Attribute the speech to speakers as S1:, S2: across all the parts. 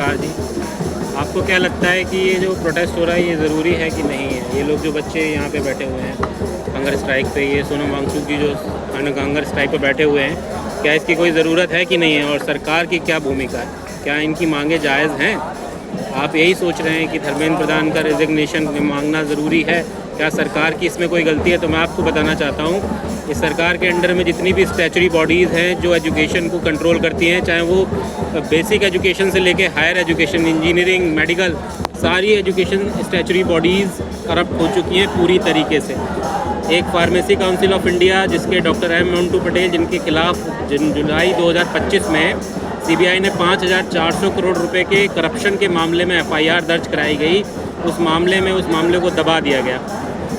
S1: नमस्कार जी। आपको क्या लगता है कि ये जो प्रोटेस्ट हो रहा है ये ज़रूरी है कि नहीं है? ये लोग जो बच्चे यहाँ पे बैठे हुए हैं हंगर स्ट्राइक पे, ये सोनम वांगचुक जी जो हंगर स्ट्राइक पे बैठे हुए हैं, क्या इसकी कोई ज़रूरत है कि नहीं है? और सरकार की क्या भूमिका है? क्या इनकी मांगे जायज़ हैं? आप यही सोच रहे हैं कि धर्मेंद्र प्रधान का रेजिग्नेशन मांगना ज़रूरी है? क्या सरकार की इसमें कोई गलती है? तो मैं आपको बताना चाहता हूँ, इस सरकार के अंडर में जितनी भी स्टैचुरी बॉडीज़ हैं जो एजुकेशन को कंट्रोल करती हैं, चाहे वो बेसिक एजुकेशन से लेके हायर एजुकेशन, इंजीनियरिंग, मेडिकल, सारी एजुकेशन स्टैचुरी बॉडीज़ करप्ट हो चुकी हैं पूरी तरीके से। एक फार्मेसी काउंसिल ऑफ इंडिया जिसके डॉक्टर एम मंटू पटेल, जिनके खिलाफ जुलाई 2025 में सीबीआई ने 5,400 करोड़ रुपए के करप्शन के मामले में एफआईआर दर्ज कराई गई, उस मामले को दबा दिया गया।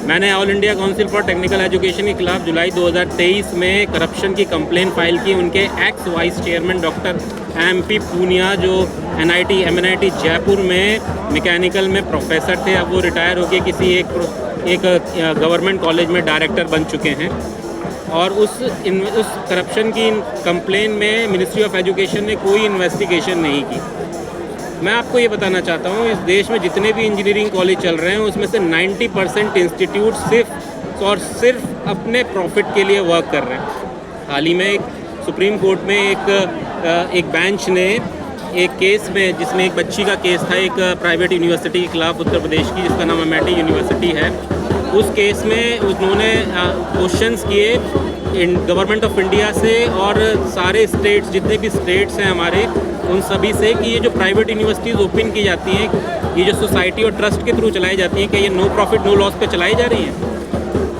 S1: मैंने all India council for technical education के खिलाफ जुलाई 2023 में करप्शन की कंप्लेन फाइल की। उनके ex vice chairman doctor MP Punia, जो MNIT जयपुर में मैकेनिकल में प्रोफेसर थे, अब वो रिटायर होकर किसी एक गवर्नमेंट कॉलेज में डायरेक्टर बन चुके हैं। और उस करप्शन की कंप्लेन में मिनिस्ट्री ऑफ एजुकेशन ने कोई इन्वेस्टिगेशन नहीं की। मैं आपको ये बताना चाहता हूँ, इस देश में जितने भी इंजीनियरिंग कॉलेज चल रहे हैं उसमें से 90% इंस्टीट्यूट सिर्फ और सिर्फ अपने प्रॉफिट के लिए वर्क कर रहे हैं। हाल ही में एक सुप्रीम कोर्ट में एक बेंच ने एक केस में, जिसमें एक बच्ची का केस था एक प्राइवेट यूनिवर्सिटी के खिलाफ उत्तर प्रदेश की, जिसका नाम अमेठी यूनिवर्सिटी है, उस केस में उन्होंने क्वेश्चंस किए गवर्नमेंट ऑफ इंडिया से और सारे स्टेट्स, जितने भी स्टेट्स हैं हमारे, उन सभी से कि ये जो प्राइवेट यूनिवर्सिटीज़ ओपन की जाती हैं, ये जो सोसाइटी और ट्रस्ट के थ्रू चलाई जाती हैं, क्या ये नो प्रॉफिट नो लॉस पे चलाई जा रही हैं?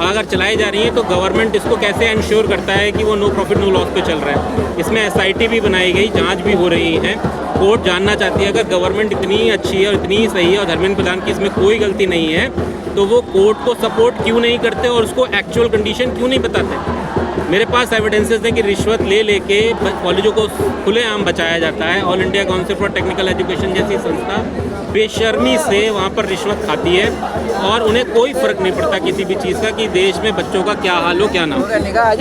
S1: अगर चलाई जा रही हैं तो गवर्नमेंट इसको कैसे इंश्योर करता है कि वो नो प्रॉफिट नो लॉस पे चल रहा है? इसमें SIT भी बनाई गई, जांच भी हो रही है। कोर्ट जानना चाहती है, अगर गवर्नमेंट इतनी अच्छी है और इतनी सही है और धर्मेंद्र प्रधान की इसमें कोई गलती नहीं है, तो वो कोर्ट को सपोर्ट क्यों नहीं करते और उसको एक्चुअल कंडीशन क्यों नहीं बताते? मेरे पास एविडेंसेस हैं कि रिश्वत ले लेके कॉलेजों को खुलेआम बचाया जाता है। All India council for technical education जैसी संस्था बेशर्मी से वहाँ पर रिश्वत खाती है और उन्हें कोई फ़र्क नहीं पड़ता किसी भी चीज़ का कि देश में बच्चों का क्या हाल हो क्या ना हो।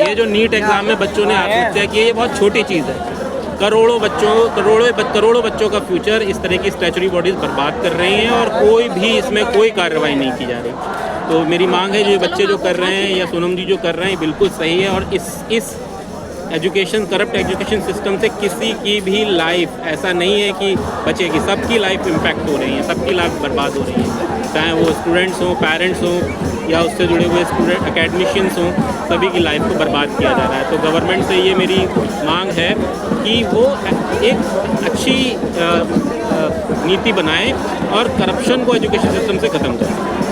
S1: ये जो नीट एग्ज़ाम में बच्चों ने आत्महत्या की है, ये बहुत छोटी चीज़ है। करोड़ों बच्चों का फ्यूचर इस तरह की स्टैचुरी बॉडीज़ बर्बाद कर रही हैं और कोई भी इसमें कोई कार्रवाई नहीं की जा रही। तो मेरी मांग है, जो बच्चे जो कर रहे हैं या सोनम जी जो कर रहे हैं, बिल्कुल सही है। और इस करप्ट एजुकेशन सिस्टम से किसी की भी लाइफ ऐसा नहीं है कि बचेगी, सबकी लाइफ इम्पैक्ट हो रही है, सबकी लाइफ बर्बाद हो रही है, चाहे वो स्टूडेंट्स हों, पेरेंट्स हों या उससे जुड़े हुए स्टूडेंट एकेडमिशियंस हों, सभी की लाइफ को बर्बाद किया जा रहा है। तो गवर्नमेंट से ये मेरी मांग है कि वो एक अच्छी नीति बनाए और करप्शन को एजुकेशन सिस्टम से ख़त्म करें।